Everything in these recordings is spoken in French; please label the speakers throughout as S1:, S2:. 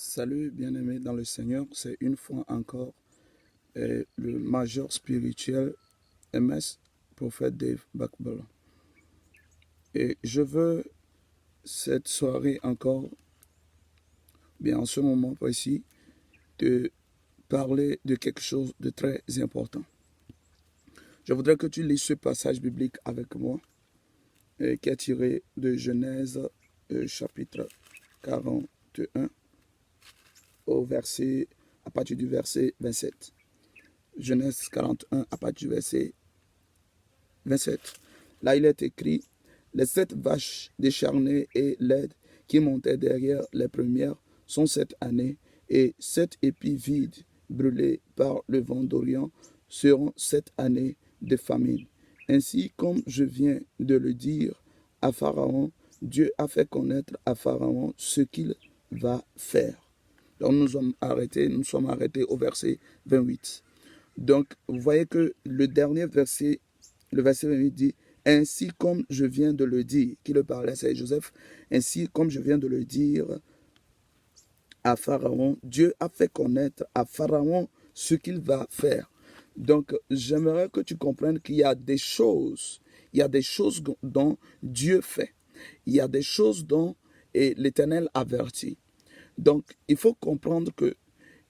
S1: Salut bien-aimé dans le Seigneur, c'est une fois encore le major spirituel MS, prophète Dave Bakbola. Et je veux cette soirée encore, bien en ce moment précis, te parler de quelque chose de très important. Je voudrais que tu lises ce passage biblique avec moi, qui est tiré de Genèse chapitre 41 à partir du verset 27. Genèse 41 à partir du verset 27. Là, il est écrit, les 7 vaches décharnées et laides qui montaient derrière les premières sont 7 années, et 7 épis vides brûlés par le vent d'Orient seront 7 années de famine. Ainsi, comme je viens de le dire à Pharaon, Dieu a fait connaître à Pharaon ce qu'il va faire. Donc nous sommes arrêtés au verset 28. Donc, vous voyez que le dernier verset, le verset 28 dit, ainsi comme je viens de le dire, qui le parlait, c'est Joseph, ainsi comme je viens de le dire à Pharaon, Dieu a fait connaître à Pharaon ce qu'il va faire. Donc, j'aimerais que tu comprennes qu'il y a des choses, dont Dieu fait. Il y a des choses dont l'Éternel avertit. Donc, il faut comprendre que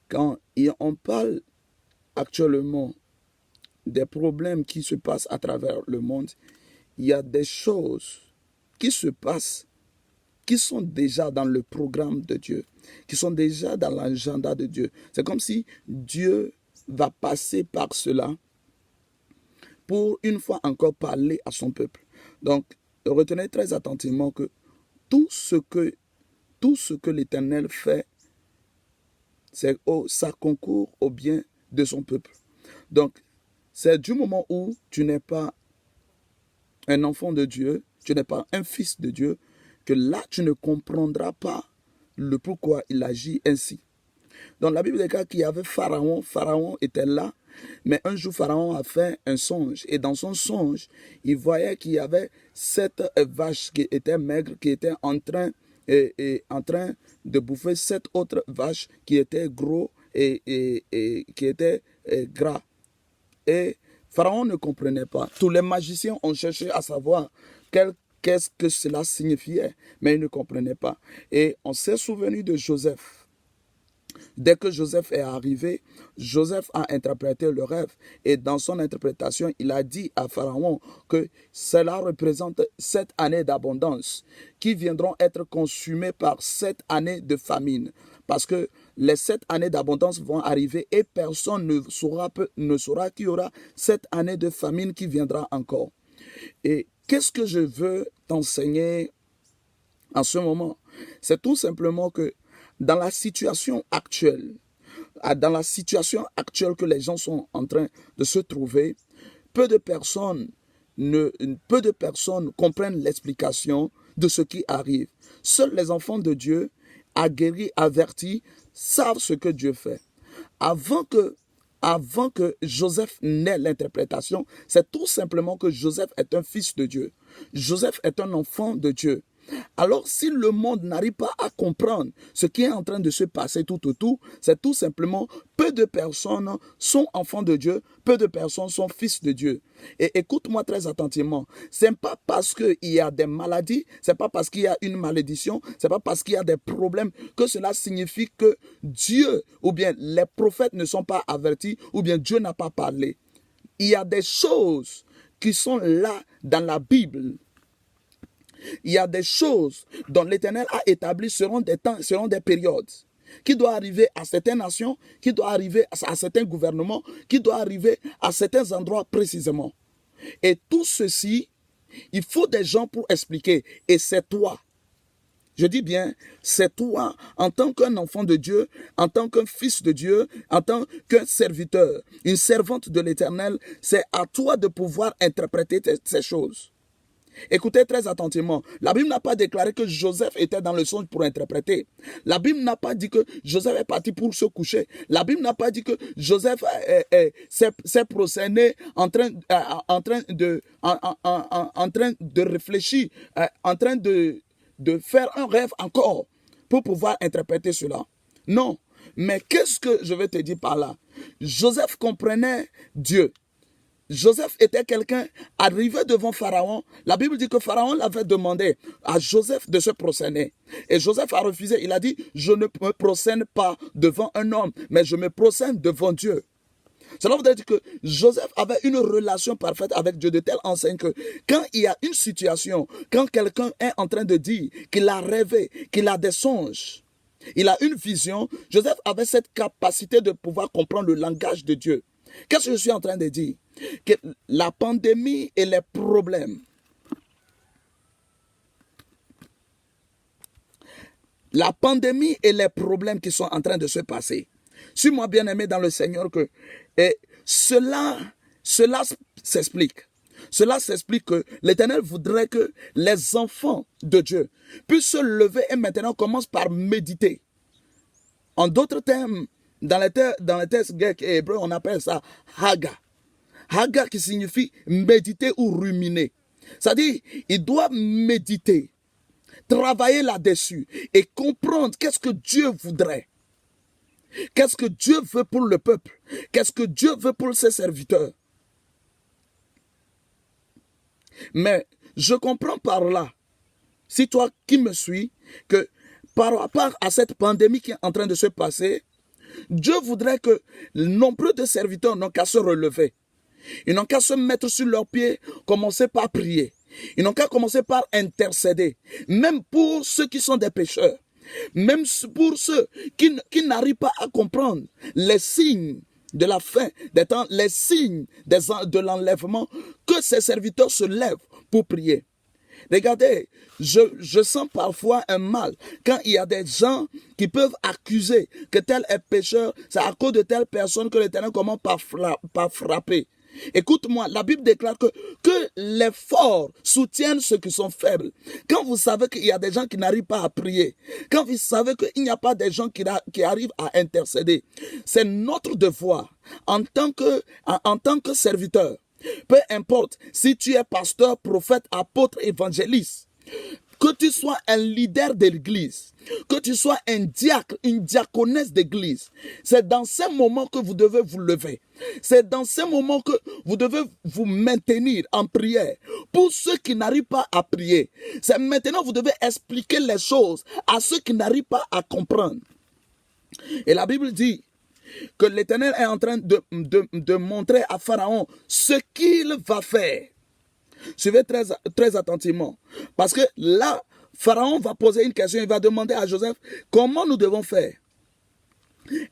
S1: quand on parle actuellement des problèmes qui se passent à travers le monde, il y a des choses qui se passent, qui sont déjà dans le programme de Dieu, qui sont déjà dans l'agenda de Dieu. C'est comme si Dieu va passer par cela pour une fois encore parler à son peuple. Donc, retenez très attentivement que tout ce que l'Éternel fait, ça concourt au bien de son peuple. Donc, c'est du moment où tu n'es pas un enfant de Dieu, tu n'es pas un fils de Dieu, que là, tu ne comprendras pas le pourquoi il agit ainsi. Dans la Bible déclare qu'il y avait Pharaon, Pharaon était là, mais un jour Pharaon a fait un songe, et dans son songe, il voyait qu'il y avait 7 vaches qui étaient maigres, qui étaient en train de bouffer 7 autres vaches qui étaient gros et qui étaient gras. Et Pharaon ne comprenait pas. Tous les magiciens ont cherché à savoir qu'est-ce que cela signifiait, mais ils ne comprenaient pas. Et on s'est souvenu de Joseph. Dès que Joseph est arrivé, Joseph a interprété le rêve. Et dans son interprétation, il a dit à Pharaon que cela représente 7 années d'abondance qui viendront être consumées par 7 années de famine. Parce que les 7 années d'abondance vont arriver et personne ne saura qu'il y aura 7 années de famine qui viendra encore. Et qu'est-ce que je veux t'enseigner en ce moment? C'est tout simplement que dans la situation actuelle que les gens sont en train de se trouver, peu de personnes comprennent l'explication de ce qui arrive. Seuls les enfants de Dieu, aguerris, avertis, savent ce que Dieu fait. Avant que Joseph n'ait l'interprétation, c'est tout simplement que Joseph est un fils de Dieu. Joseph est un enfant de Dieu. Alors, si le monde n'arrive pas à comprendre ce qui est en train de se passer tout autour, c'est tout simplement peu de personnes sont enfants de Dieu, peu de personnes sont fils de Dieu. Et écoute-moi très attentivement, c'est pas parce qu'il y a des maladies, c'est pas parce qu'il y a une malédiction, c'est pas parce qu'il y a des problèmes que cela signifie que Dieu ou bien les prophètes ne sont pas avertis ou bien Dieu n'a pas parlé. Il y a des choses qui sont là dans la Bible. Il y a des choses dont l'Éternel a établi selon des temps, selon des périodes, qui doit arriver à certaines nations, qui doit arriver à certains gouvernements, qui doit arriver à certains endroits précisément. Et tout ceci, il faut des gens pour expliquer. Et c'est toi. Je dis bien, c'est toi, en tant qu'un enfant de Dieu, en tant qu'un fils de Dieu, en tant qu'un serviteur, une servante de l'Éternel, c'est à toi de pouvoir interpréter ces choses. Écoutez très attentivement. La Bible n'a pas déclaré que Joseph était dans le songe pour interpréter. La Bible n'a pas dit que Joseph est parti pour se coucher. La Bible n'a pas dit que Joseph s'est prosterné en train de réfléchir, en train de faire un rêve encore pour pouvoir interpréter cela. Non. Mais qu'est-ce que je vais te dire par là? Joseph comprenait Dieu. Joseph était quelqu'un arrivé devant Pharaon. La Bible dit que Pharaon l'avait demandé à Joseph de se prosterner. Et Joseph a refusé. Il a dit, je ne me prosterne pas devant un homme, mais je me prosterne devant Dieu. Cela veut dire que Joseph avait une relation parfaite avec Dieu de telle enseigne que quand il y a une situation, quand quelqu'un est en train de dire qu'il a rêvé, qu'il a des songes, il a une vision, Joseph avait cette capacité de pouvoir comprendre le langage de Dieu. Qu'est-ce que je suis en train de dire? Que la pandémie et les problèmes, qui sont en train de se passer, suis-moi bien aimé dans le Seigneur que cela s'explique. Cela s'explique que l'Éternel voudrait que les enfants de Dieu puissent se lever et maintenant commencent par méditer. En d'autres termes, dans les textes grecs et hébreux, on appelle ça Haga. Haga qui signifie méditer ou ruminer. C'est-à-dire, il doit méditer, travailler là-dessus et comprendre qu'est-ce que Dieu voudrait. Qu'est-ce que Dieu veut pour le peuple? Qu'est-ce que Dieu veut pour ses serviteurs? Mais je comprends par là, si toi qui me suis, que par rapport à cette pandémie qui est en train de se passer, Dieu voudrait que nombreux de serviteurs n'ont qu'à se relever. Ils n'ont qu'à se mettre sur leurs pieds, commencer par prier. Ils n'ont qu'à commencer par intercéder. Même pour ceux qui sont des pécheurs. Même pour ceux qui n'arrivent pas à comprendre les signes de la fin des temps, les signes de l'enlèvement, que ces serviteurs se lèvent pour prier. Regardez, je sens parfois un mal quand il y a des gens qui peuvent accuser que tel est pécheur, c'est à cause de telle personne que l'Éternel commence par frapper. Écoute-moi, la Bible déclare que les forts soutiennent ceux qui sont faibles. Quand vous savez qu'il y a des gens qui n'arrivent pas à prier, quand vous savez qu'il n'y a pas des gens qui arrivent à intercéder, c'est notre devoir en tant que serviteur. Peu importe si tu es pasteur, prophète, apôtre, évangéliste, que tu sois un leader de l'église, que tu sois un diacre, une diaconesse d'église, c'est dans ces moments que vous devez vous lever. C'est dans ces moments que vous devez vous maintenir en prière. Pour ceux qui n'arrivent pas à prier, c'est maintenant que vous devez expliquer les choses à ceux qui n'arrivent pas à comprendre. Et la Bible dit que l'Éternel est en train de montrer à Pharaon ce qu'il va faire. Suivez très attentivement. Parce que là, Pharaon va poser une question. Il va demander à Joseph comment nous devons faire.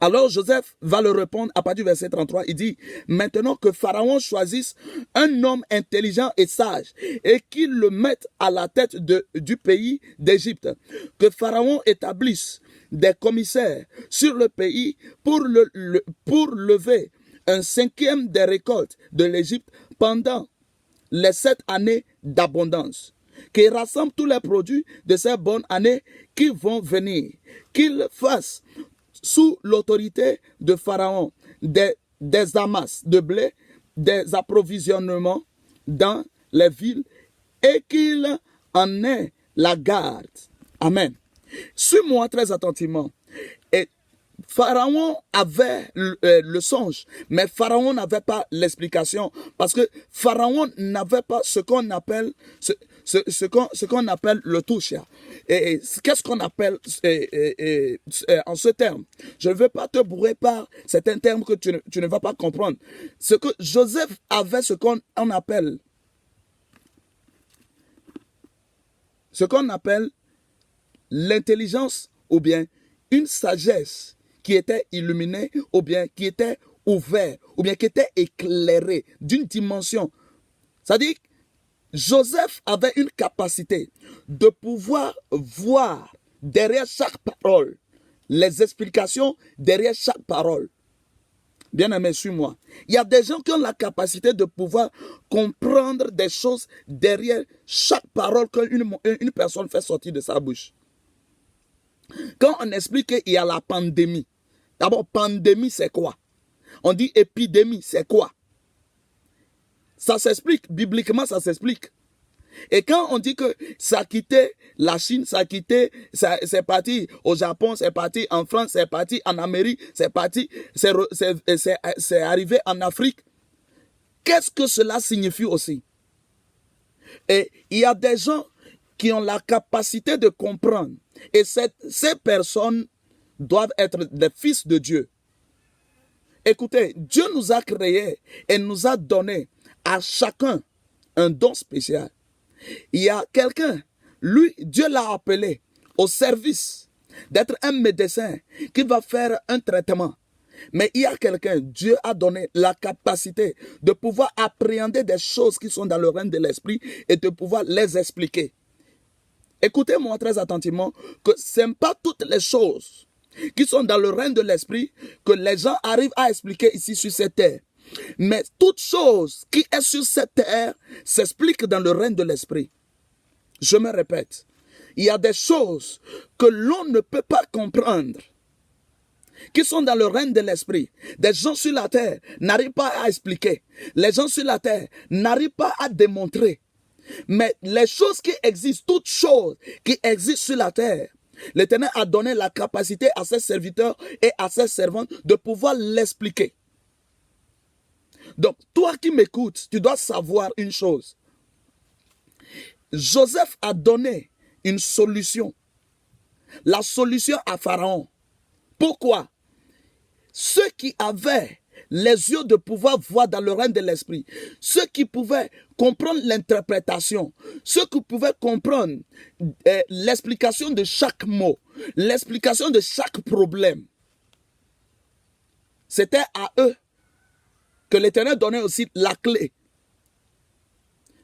S1: Alors Joseph va le répondre à partir du verset 33. Il dit, maintenant que Pharaon choisisse un homme intelligent et sage et qu'il le mette à la tête du pays d'Égypte. Que Pharaon établisse des commissaires sur le pays pour lever un cinquième des récoltes de l'Égypte pendant les 7 années d'abondance, qu'il rassemble tous les produits de ces bonnes années qui vont venir, qu'il fasse sous l'autorité de Pharaon des amasses de blé, des approvisionnements dans les villes et qu'il en ait la garde. Amen. Suis-moi très attentivement. Et Pharaon avait le songe, mais Pharaon n'avait pas l'explication parce que Pharaon n'avait pas ce qu'on appelle ce qu'on appelle le toucha. Et qu'est-ce qu'on appelle en ce terme? Je ne veux pas te bourrer par certains termes que tu ne vas pas comprendre. Ce que Joseph avait, ce qu'on appelle l'intelligence ou bien une sagesse qui était illuminée ou bien qui était ouverte ou bien qui était éclairée d'une dimension. C'est-à-dire Joseph avait une capacité de pouvoir voir derrière chaque parole les explications derrière chaque parole. Bien-aimé, suis-moi. Il y a des gens qui ont la capacité de pouvoir comprendre des choses derrière chaque parole qu'une personne fait sortir de sa bouche. Quand on explique qu'il y a la pandémie, d'abord, pandémie, c'est quoi? On dit épidémie, c'est quoi? Ça s'explique, bibliquement, ça s'explique. Et quand on dit que ça a quitté la Chine, ça a quitté, c'est parti au Japon, c'est parti en France, c'est parti en Amérique, c'est parti, c'est arrivé en Afrique. Qu'est-ce que cela signifie aussi? Et il y a des gens qui ont la capacité de comprendre. Et ces personnes doivent être des fils de Dieu. Écoutez, Dieu nous a créés et nous a donné à chacun un don spécial. Il y a quelqu'un, lui, Dieu l'a appelé au service d'être un médecin qui va faire un traitement. Mais il y a quelqu'un, Dieu a donné la capacité de pouvoir appréhender des choses qui sont dans le règne de l'esprit et de pouvoir les expliquer. Écoutez-moi très attentivement que ce n'est pas toutes les choses qui sont dans le règne de l'esprit que les gens arrivent à expliquer ici sur cette terre. Mais toute chose qui est sur cette terre s'explique dans le règne de l'esprit. Je me répète, il y a des choses que l'on ne peut pas comprendre qui sont dans le règne de l'esprit. Des gens sur la terre n'arrivent pas à expliquer. Les gens sur la terre n'arrivent pas à démontrer. Mais les choses qui existent, toutes choses qui existent sur la terre, l'Éternel a donné la capacité à ses serviteurs et à ses servantes de pouvoir l'expliquer. Donc, toi qui m'écoutes, tu dois savoir une chose. Joseph a donné une solution. La solution à Pharaon. Pourquoi? Ceux qui avaient les yeux de pouvoir voir dans le règne de l'esprit, ceux qui pouvaient comprendre l'interprétation, ceux qui pouvaient comprendre l'explication de chaque mot, l'explication de chaque problème, c'était à eux que l'Éternel donnait aussi la clé.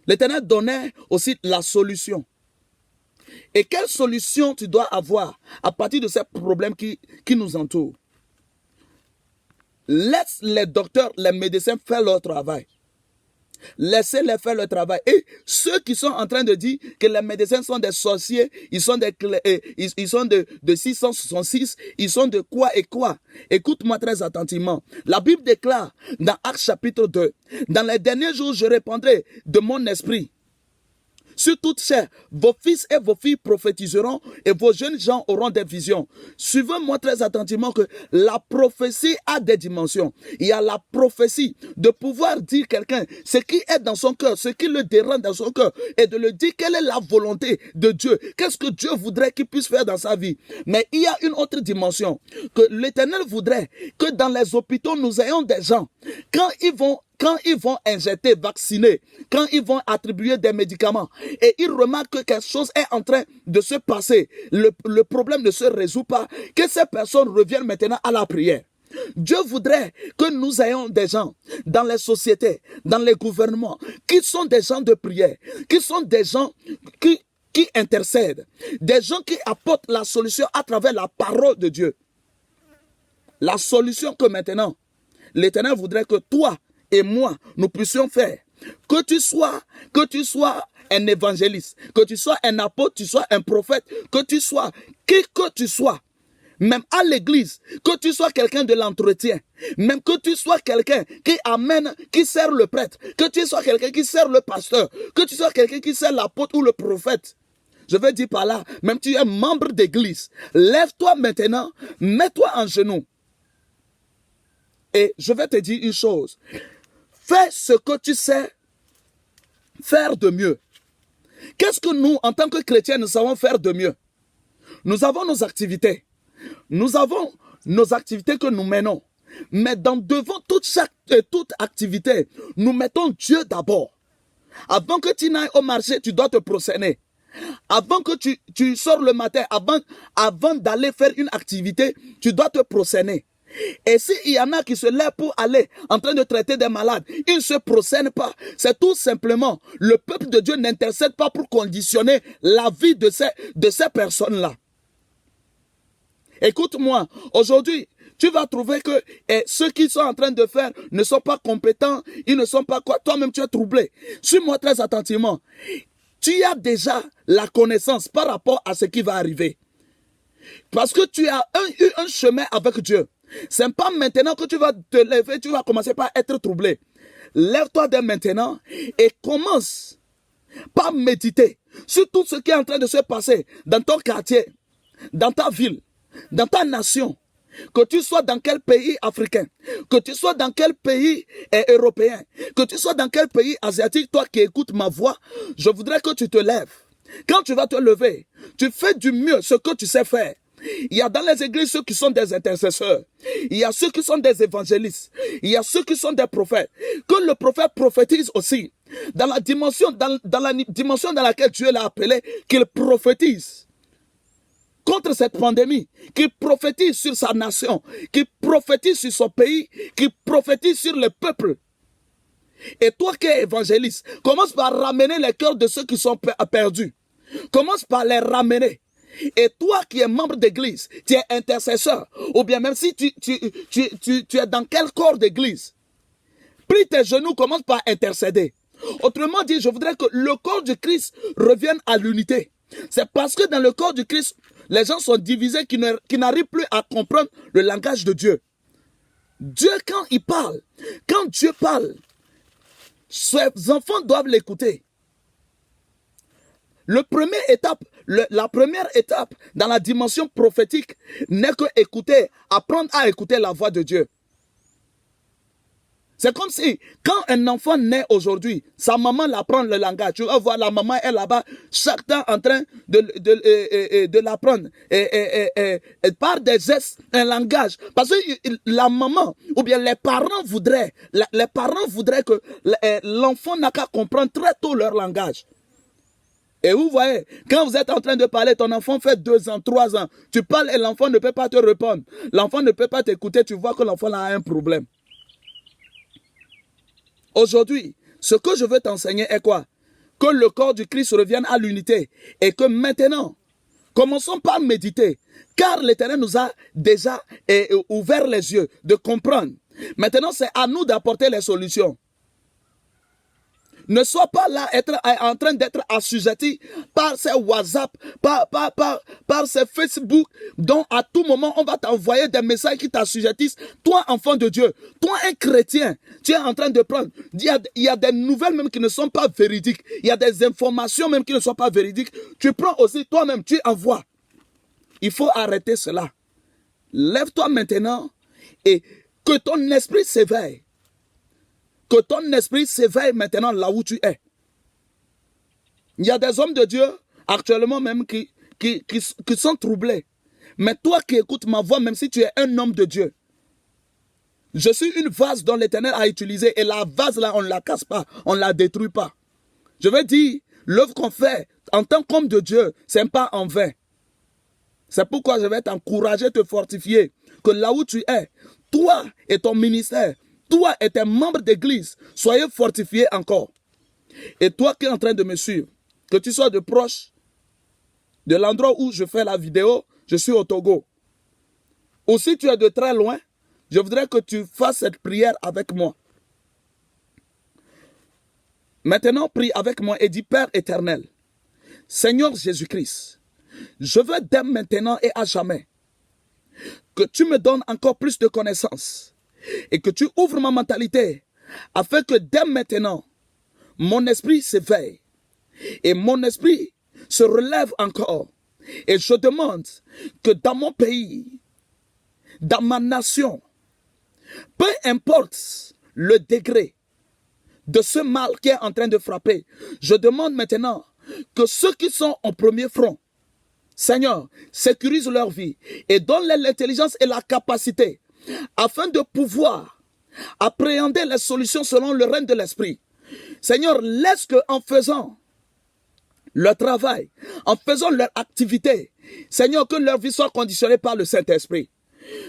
S1: L'Éternel donnait aussi la solution. Et quelle solution tu dois avoir à partir de ces problèmes qui nous entourent? Laisse les docteurs, les médecins faire leur travail. Laissez-les faire leur travail. Et ceux qui sont en train de dire que les médecins sont des sorciers, ils sont de 666, ils sont de quoi et quoi. Écoute-moi très attentivement. La Bible déclare dans Actes chapitre 2, dans les derniers jours, je répandrai de mon esprit sur toute chair, vos fils et vos filles prophétiseront et vos jeunes gens auront des visions. Suivez-moi très attentivement que la prophétie a des dimensions. Il y a la prophétie de pouvoir dire quelqu'un ce qui est dans son cœur, ce qui le dérange dans son cœur et de le dire quelle est la volonté de Dieu. Qu'est-ce que Dieu voudrait qu'il puisse faire dans sa vie. Mais il y a une autre dimension que l'Éternel voudrait que dans les hôpitaux nous ayons des gens. Quand ils vont injecter, vacciner, quand ils vont attribuer des médicaments et ils remarquent que quelque chose est en train de se passer, le problème ne se résout pas, que ces personnes reviennent maintenant à la prière. Dieu voudrait que nous ayons des gens dans les sociétés, dans les gouvernements, qui sont des gens de prière, qui sont des gens qui intercèdent, des gens qui apportent la solution à travers la parole de Dieu. La solution que maintenant, l'Éternel voudrait que toi et moi, nous puissions faire. Que tu sois un évangéliste, que tu sois un apôtre, tu sois un prophète, que tu sois qui que tu sois, même à l'église, que tu sois quelqu'un de l'entretien, même que tu sois quelqu'un qui amène, qui sert le prêtre, que tu sois quelqu'un qui sert le pasteur, que tu sois quelqu'un qui sert l'apôtre ou le prophète. Je veux dire par là, même tu es membre d'église, lève-toi maintenant, mets-toi en genoux. Et je vais te dire une chose. Fais ce que tu sais faire de mieux. Qu'est-ce que nous, en tant que chrétiens, nous savons faire de mieux? Nous avons nos activités. Nous avons nos activités que nous menons. Mais devant toute activité, nous mettons Dieu d'abord. Avant que tu n'ailles au marché, tu dois te prosterner. Avant que tu sors le matin, avant d'aller faire une activité, tu dois te prosterner. Et s'il y en a qui se lèvent pour aller en train de traiter des malades, ils ne se procèdent pas. C'est tout simplement, le peuple de Dieu n'intercède pas pour conditionner la vie de ces personnes-là. Écoute-moi, aujourd'hui, tu vas trouver que ceux qui sont en train de faire ne sont pas compétents, ils ne sont pas quoi. Toi-même, tu es troublé. Suis-moi très attentivement. Tu as déjà la connaissance par rapport à ce qui va arriver. Parce que tu as eu un chemin avec Dieu. Ce n'est pas maintenant que tu vas te lever, tu vas commencer par être troublé. Lève-toi dès maintenant et commence pas méditer sur tout ce qui est en train de se passer dans ton quartier, dans ta ville, dans ta nation, que tu sois dans quel pays africain, que tu sois dans quel pays européen, que tu sois dans quel pays asiatique, toi qui écoutes ma voix, je voudrais que tu te lèves. Quand tu vas te lever, tu fais du mieux ce que tu sais faire. Il y a dans les églises ceux qui sont des intercesseurs. Il y a ceux qui sont des évangélistes. Il y a ceux qui sont des prophètes. Que le prophète prophétise aussi. Dans la dimension dans laquelle Dieu l'a appelé, qu'il prophétise contre cette pandémie, qu'il prophétise sur sa nation, qu'il prophétise sur son pays, qu'il prophétise sur le peuple. Et toi qui es évangéliste, commence par ramener les cœurs de ceux qui sont perdus. Commence par les ramener. Et toi qui es membre d'église, tu es intercesseur, ou bien même si tu es dans quel corps d'église, plie tes genoux, commence par intercéder. Autrement dit, je voudrais que le corps du Christ revienne à l'unité. C'est parce que dans le corps du Christ, les gens sont divisés qui n'arrivent plus à comprendre le langage de Dieu. Dieu, quand il parle, quand Dieu parle, ses enfants doivent l'écouter. La première étape dans la dimension prophétique n'est que écouter, apprendre à écouter la voix de Dieu. C'est comme si, quand un enfant naît aujourd'hui, sa maman l'apprend le langage. Tu vas voir, la maman est là-bas, chaque temps en train de l'apprendre. Elle parle des gestes, un langage. Parce que la maman, ou bien les parents voudraient que l'enfant n'a qu'à comprendre très tôt leur langage. Et vous voyez, quand vous êtes en train de parler, ton enfant fait 2 ans, 3 ans. Tu parles et l'enfant ne peut pas te répondre. L'enfant ne peut pas t'écouter. Tu vois que l'enfant a un problème. Aujourd'hui, ce que je veux t'enseigner est quoi? Que le corps du Christ revienne à l'unité. Et que maintenant, commençons par méditer. Car l'Éternel nous a déjà ouvert les yeux de comprendre. Maintenant, c'est à nous d'apporter les solutions. Ne sois pas là en train d'être assujetti par ces WhatsApp, par ces Facebook, dont à tout moment on va t'envoyer des messages qui t'assujettissent. Toi, enfant de Dieu, toi, un chrétien, tu es en train de prendre. Il y a des nouvelles même qui ne sont pas véridiques. Il y a des informations même qui ne sont pas véridiques. Tu prends aussi toi-même, tu envoies. Il faut arrêter cela. Lève-toi maintenant et que ton esprit s'éveille. Que ton esprit s'éveille maintenant là où tu es. Il y a des hommes de Dieu actuellement même qui sont troublés. Mais toi qui écoutes ma voix, même si tu es un homme de Dieu, je suis une vase dont l'Éternel a utilisé. Et la vase là, on ne la casse pas, on ne la détruit pas. Je veux dire, l'œuvre qu'on fait en tant qu'homme de Dieu, ce n'est pas en vain. C'est pourquoi je vais t'encourager, te fortifier. Que là où tu es, toi et ton ministère, toi et tes membres d'église, soyez fortifiés encore. Et toi qui es en train de me suivre, que tu sois de proche de l'endroit où je fais la vidéo, je suis au Togo. Ou si tu es de très loin, je voudrais que tu fasses cette prière avec moi. Maintenant, prie avec moi et dis: Père éternel, Seigneur Jésus-Christ, je veux dès maintenant et à jamais que tu me donnes encore plus de connaissances. Et que tu ouvres ma mentalité afin que dès maintenant, mon esprit s'éveille et mon esprit se relève encore. Et je demande que dans mon pays, dans ma nation, peu importe le degré de ce mal qui est en train de frapper, je demande maintenant que ceux qui sont au premier front, Seigneur, sécurise leur vie et donne-leur l'intelligence et la capacité afin de pouvoir appréhender les solutions selon le règne de l'esprit. Seigneur, laisse qu'en faisant leur travail, en faisant leur activité, Seigneur, que leur vie soit conditionnée par le Saint-Esprit.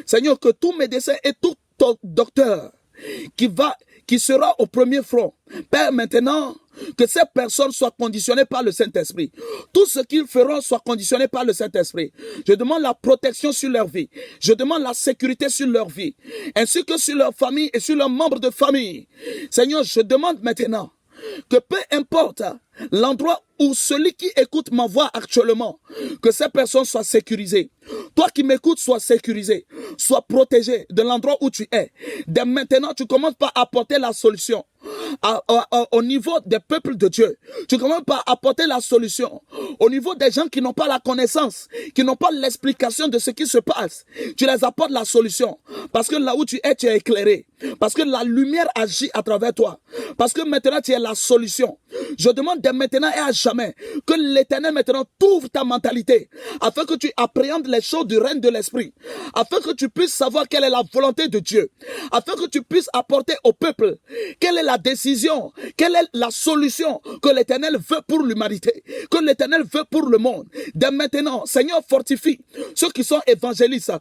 S1: Seigneur, que tout médecin et tout docteur qui sera au premier front, Père, maintenant, que ces personnes soient conditionnées par le Saint-Esprit. Tout ce qu'ils feront soit conditionné par le Saint-Esprit. Je demande la protection sur leur vie. Je demande la sécurité sur leur vie, ainsi que sur leur famille et sur leurs membres de famille. Seigneur, je demande maintenant que peu importe l'endroit où celui qui écoute ma voix actuellement, que ces personnes soient sécurisées. Toi qui m'écoutes, sois sécurisé. sois protégé de l'endroit où tu es. Dès maintenant, tu commences par apporter la solution. Au niveau des peuples de Dieu, tu commences par apporter la solution. Au niveau des gens qui n'ont pas la connaissance, qui n'ont pas l'explication de ce qui se passe, tu les apportes la solution. Parce que là où tu es éclairé. Parce que la lumière agit à travers toi. Parce que maintenant tu es la solution. Je demande dès maintenant et à jamais que l'Éternel maintenant t'ouvre ta mentalité afin que tu appréhendes les choses du règne de l'Esprit, afin que tu puisses savoir quelle est la volonté de Dieu, afin que tu puisses apporter au peuple quelle est la décision, quelle est la solution que l'Éternel veut pour l'humanité, que l'Éternel veut pour le monde. Dès maintenant, Seigneur, fortifie ceux qui sont évangélistes,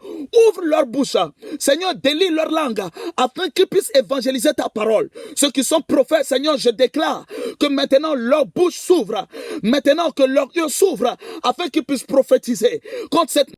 S1: ouvre leur bouche, Seigneur, délie leur langue afin qu'ils puissent évangéliser ta parole. Ceux qui sont prophètes, Seigneur, je déclare que maintenant leur bouche s'ouvre, maintenant que leurs yeux s'ouvrent afin qu'ils puissent prophétiser contre cette